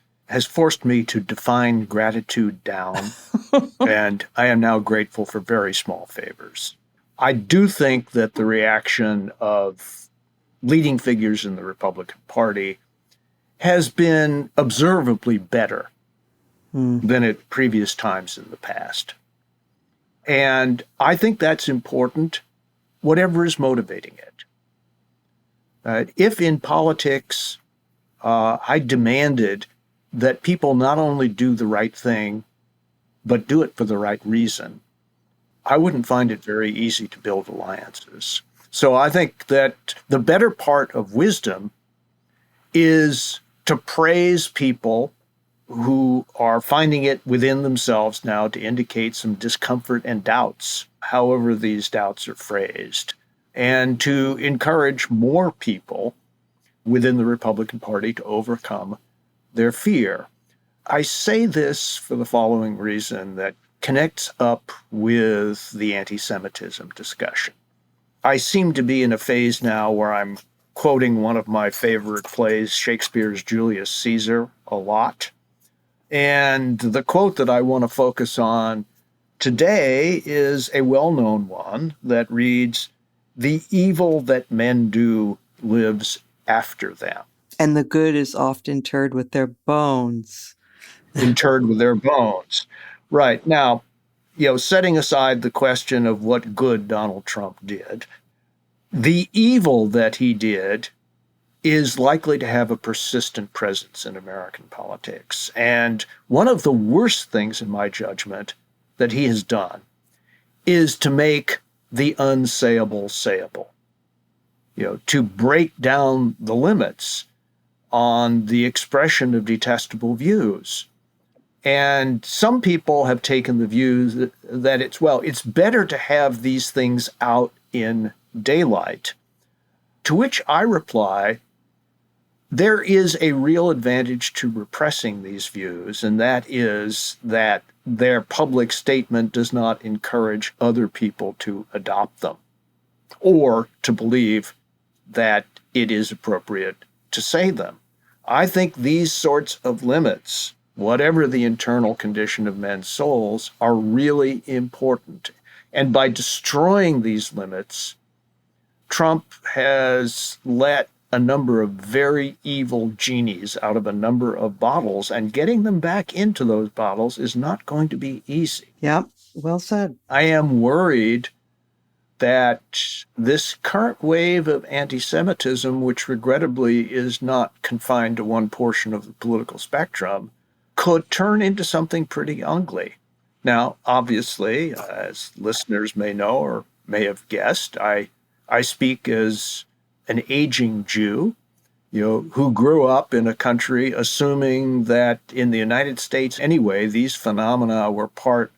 forced me to define gratitude down, and I am now grateful for very small favors. I do think that the reaction of leading figures in the Republican Party has been observably better than at previous times in the past. And I think that's important, whatever is motivating it. If in politics I demanded that people not only do the right thing, but do it for the right reason, I wouldn't find it very easy to build alliances. So I think that the better part of wisdom is to praise people who are finding it within themselves now to indicate some discomfort and doubts, however these doubts are phrased, and to encourage more people within the Republican Party to overcome their fear. I say this for the following reason that connects up with the anti-Semitism discussion. I seem to be in a phase now where I'm quoting one of my favorite plays, Shakespeare's Julius Caesar, a lot. And the quote that I want to focus on today is a well-known one that reads, "The evil that men do lives after them." And the good is oft interred with their bones. Interred with their bones. Right. Now, setting aside the question of what good Donald Trump did, the evil that he did is likely to have a persistent presence in American politics. And one of the worst things, in my judgment, that he has done is to make the unsayable sayable, to break down the limits on the expression of detestable views. And some people have taken the view that it's better to have these things out in daylight. To which I reply, there is a real advantage to repressing these views, and that is that their public statement does not encourage other people to adopt them or to believe that it is appropriate to say them. I think these sorts of limits, whatever the internal condition of men's souls, are really important. And by destroying these limits, Trump has let a number of very evil genies out of a number of bottles, and getting them back into those bottles is not going to be easy. Yep, well said. I am worried that this current wave of anti-Semitism, which regrettably is not confined to one portion of the political spectrum, could turn into something pretty ugly. Now, obviously, as listeners may know or may have guessed, I speak as an aging Jew, who grew up in a country assuming that in the United States anyway, these phenomena were part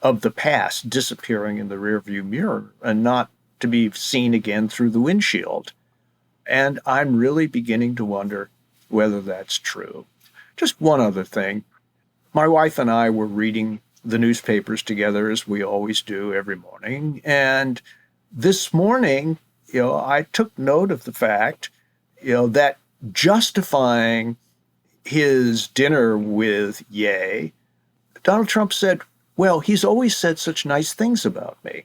of the past, disappearing in the rearview mirror and not to be seen again through the windshield. And I'm really beginning to wonder whether that's true. Just one other thing. My wife and I were reading the newspapers together, as we always do every morning. And this morning, I took note of the fact, that justifying his dinner with Ye, Donald Trump said, well, he's always said such nice things about me,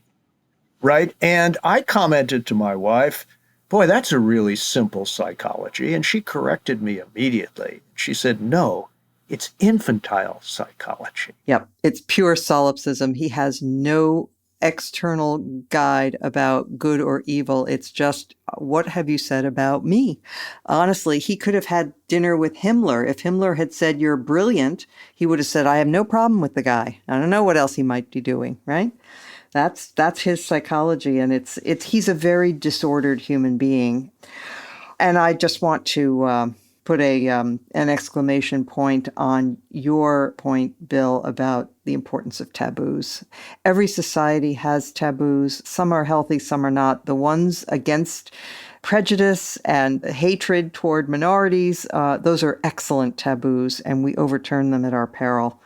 right? And I commented to my wife, boy, that's a really simple psychology. And she corrected me immediately. She said, no, it's infantile psychology. Yep, it's pure solipsism. He has no external guide about good or evil. It's just, what have you said about me? Honestly, he could have had dinner with Himmler. If Himmler had said, you're brilliant, he would have said, I have no problem with the guy. I don't know what else he might be doing, right? That's his psychology, and he's a very disordered human being. And I just want to put an exclamation point on your point, Bill, about the importance of taboos. Every society has taboos. Some are healthy, some are not. The ones against prejudice and hatred toward minorities, those are excellent taboos, and we overturn them at our peril.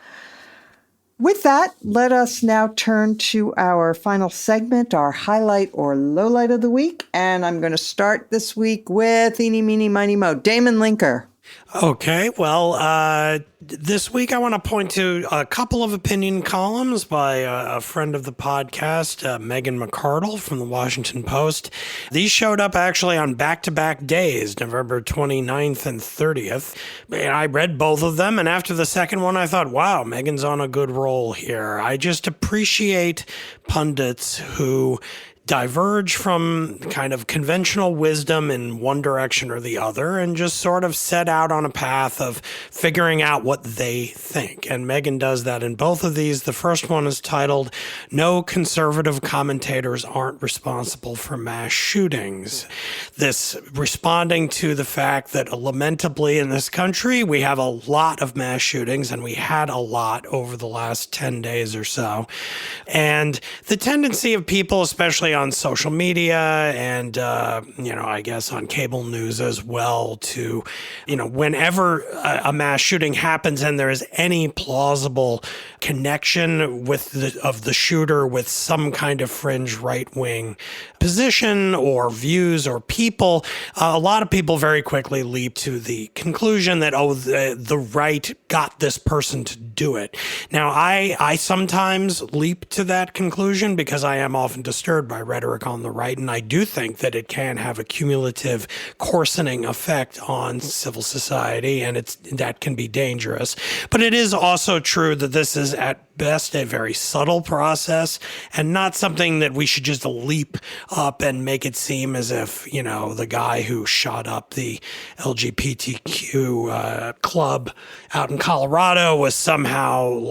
With that, let us now turn to our final segment, our highlight or lowlight of the week. And I'm going to start this week with eeny, meeny, miny, mo, Damon Linker. Okay, well, this week I want to point to a couple of opinion columns by a friend of the podcast, Megan McArdle from the Washington Post. These showed up actually on back-to-back days, November 29th and 30th. And I read both of them, and after the second one, I thought, wow, Megan's on a good roll here. I just appreciate pundits who diverge from kind of conventional wisdom in one direction or the other and just sort of set out on a path of figuring out what they think. And Megan does that in both of these. The first one is titled, No Conservative Commentators Aren't Responsible for Mass Shootings. This responding to the fact that lamentably in this country, we have a lot of mass shootings, and we had a lot over the last 10 days or so. And the tendency of people, especially on social media and, I guess on cable news as well, to, whenever a mass shooting happens and there is any plausible connection of the shooter with some kind of fringe right-wing position or views or people, a lot of people very quickly leap to the conclusion that, the right got this person to do it. Now, I sometimes leap to that conclusion because I am often disturbed by rhetoric on the right, and I do think that it can have a cumulative coarsening effect on civil society, and that can be dangerous. But it is also true that this is at best a very subtle process and not something that we should just leap up and make it seem as if, the guy who shot up the LGBTQ club out in Colorado was somehow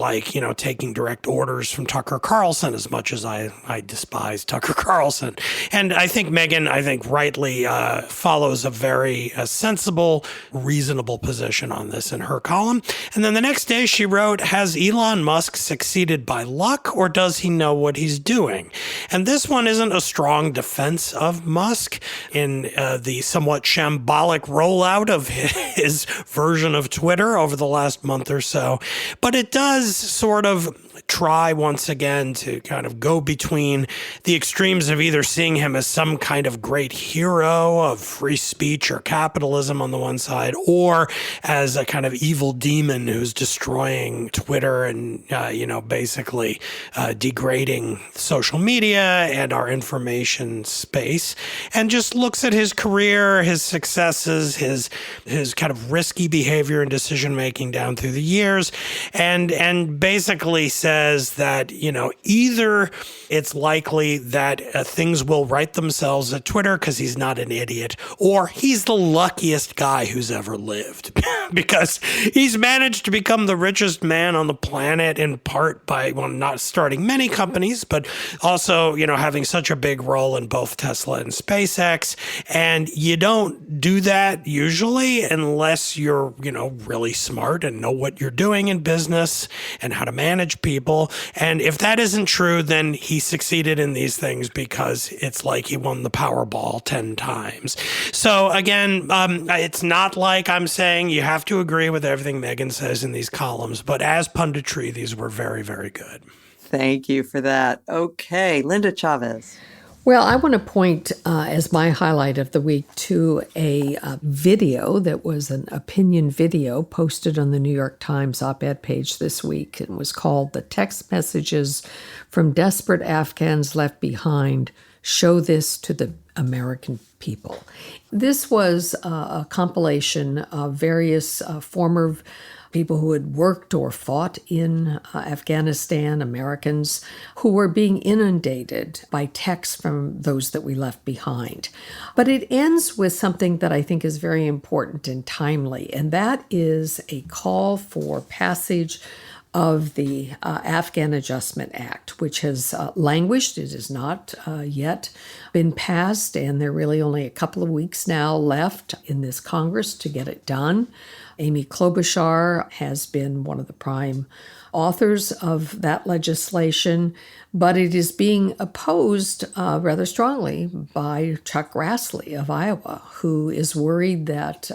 taking direct orders from Tucker Carlson, as much as I despise Tucker Carlson. And I think Megan, rightly follows a very sensible, reasonable position on this in her column. And then the next day she wrote, has Elon Musk succeeded by luck, or does he know what he's doing? And this one isn't a strong defense of Musk in the somewhat shambolic rollout of his version of Twitter over the last month or so, but it does sort of try once again to kind of go between the extremes of either seeing him as some kind of great hero of free speech or capitalism on the one side, or as a kind of evil demon who's destroying Twitter and, basically degrading social media and our information space, and just looks at his career, his successes, his kind of risky behavior and decision making down through the years, and basically says, says that, either it's likely that things will right themselves at Twitter because he's not an idiot, or he's the luckiest guy who's ever lived because he's managed to become the richest man on the planet in part by, not starting many companies, but also, having such a big role in both Tesla and SpaceX. And you don't do that usually unless you're, really smart and know what you're doing in business and how to manage people. And if that isn't true, then he succeeded in these things because it's like he won the Powerball 10 times. So again, it's not like I'm saying you have to agree with everything Megyn says in these columns, but as punditry, these were very, very good. Thank you for that. Okay, Linda Chavez. Well, I want to point as my highlight of the week to a video that was an opinion video posted on the New York Times op-ed page this week. It was called "The Text Messages from Desperate Afghans Left Behind Show This to the American People." This was a compilation of various former people who had worked or fought in Afghanistan, Americans who were being inundated by texts from those that we left behind. But it ends with something that I think is very important and timely, and that is a call for passage of the Afghan Adjustment Act, which has languished. It has not yet been passed, and there are really only a couple of weeks now left in this Congress to get it done. Amy Klobuchar has been one of the prime authors of that legislation, but it is being opposed rather strongly by Chuck Grassley of Iowa, who is worried that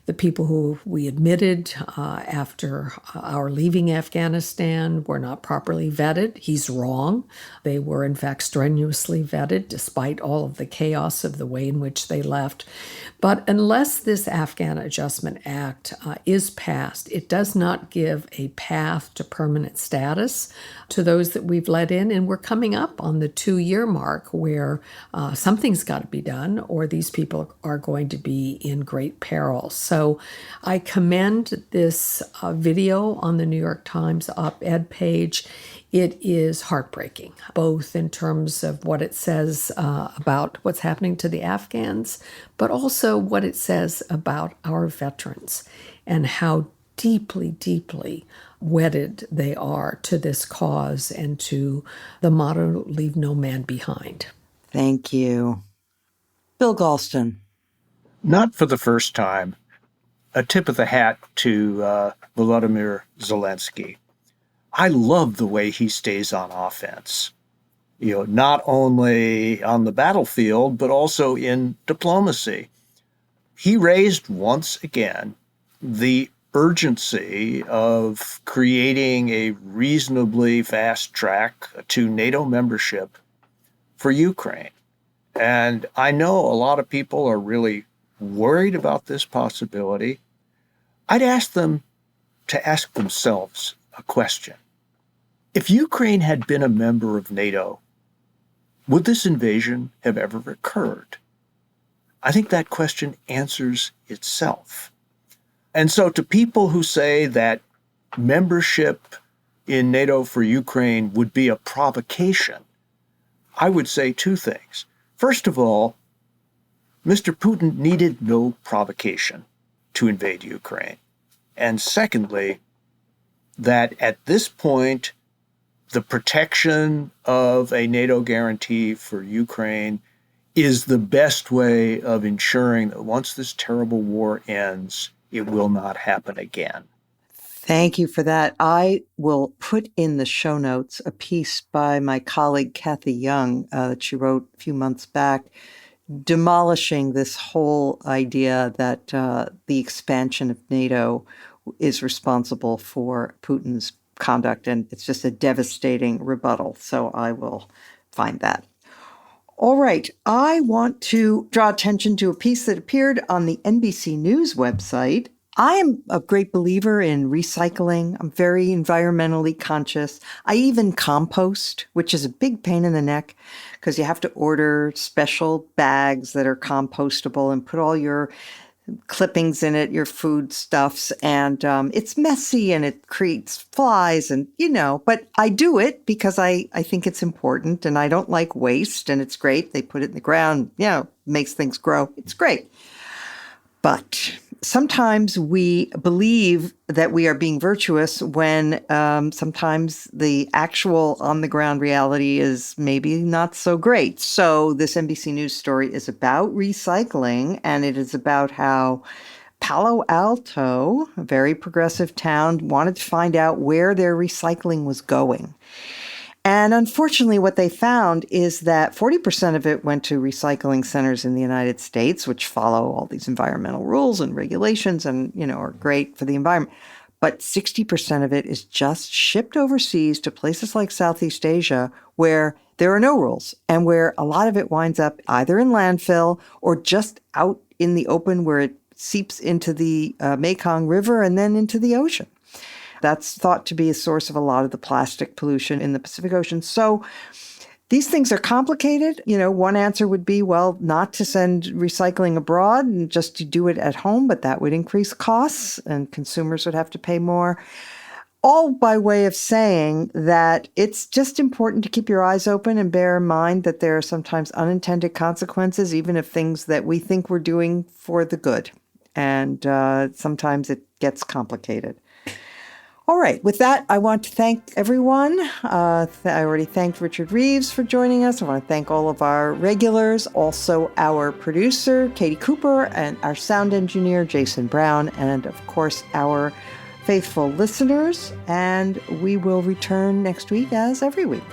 the people who we admitted after our leaving Afghanistan were not properly vetted. He's wrong. They were, in fact, strenuously vetted, despite all of the chaos of the way in which they left. But unless this Afghan Adjustment Act is passed, it does not give a path to permanent status to those that we've let in. And we're coming up on the 2-year mark where something's got to be done, or these people are going to be in great peril. So I commend this video on the New York Times op-ed page. It is heartbreaking, both in terms of what it says about what's happening to the Afghans, but also what it says about our veterans and how deeply, deeply wedded they are to this cause and to the motto, "Leave no man behind." Thank you. Bill Galston. Not for the first time, a tip of the hat to Volodymyr Zelensky. I love the way he stays on offense, not only on the battlefield, but also in diplomacy. He raised once again the urgency of creating a reasonably fast track to NATO membership for Ukraine. And I know a lot of people are really worried about this possibility. I'd ask them to ask themselves a question. If Ukraine had been a member of NATO, would this invasion have ever occurred? I think that question answers itself. And so to people who say that membership in NATO for Ukraine would be a provocation, I would say two things. First of all, Mr. Putin needed no provocation to invade Ukraine. And secondly, that at this point, the protection of a NATO guarantee for Ukraine is the best way of ensuring that once this terrible war ends, it will not happen again. Thank you for that. I will put in the show notes a piece by my colleague Kathy Young that she wrote a few months back, demolishing this whole idea that the expansion of NATO is responsible for Putin's conduct, and it's just a devastating rebuttal. So I will find that. All right. I want to draw attention to a piece that appeared on the NBC News website. I am a great believer in recycling. I'm very environmentally conscious. I even compost, which is a big pain in the neck because you have to order special bags that are compostable and put all your clippings in it, your foodstuffs, and it's messy and it creates flies and, but I do it because I think it's important and I don't like waste and it's great. They put it in the ground, makes things grow. It's great. But sometimes we believe that we are being virtuous when sometimes the actual on-the-ground reality is maybe not so great. So this NBC News story is about recycling, and it is about how Palo Alto, a very progressive town, wanted to find out where their recycling was going. And unfortunately, what they found is that 40% of it went to recycling centers in the United States, which follow all these environmental rules and regulations and, are great for the environment. But 60% of it is just shipped overseas to places like Southeast Asia where there are no rules and where a lot of it winds up either in landfill or just out in the open where it seeps into the Mekong River and then into the ocean. That's thought to be a source of a lot of the plastic pollution in the Pacific Ocean. So these things are complicated. One answer would be, well, not to send recycling abroad and just to do it at home, but that would increase costs and consumers would have to pay more. All by way of saying that it's just important to keep your eyes open and bear in mind that there are sometimes unintended consequences, even of things that we think we're doing for the good. And sometimes it gets complicated. All right. With that, I want to thank everyone. I already thanked Richard Reeves for joining us. I want to thank all of our regulars, also our producer, Katie Cooper, and our sound engineer, Jason Brown, and of course, our faithful listeners. And we will return next week as every week.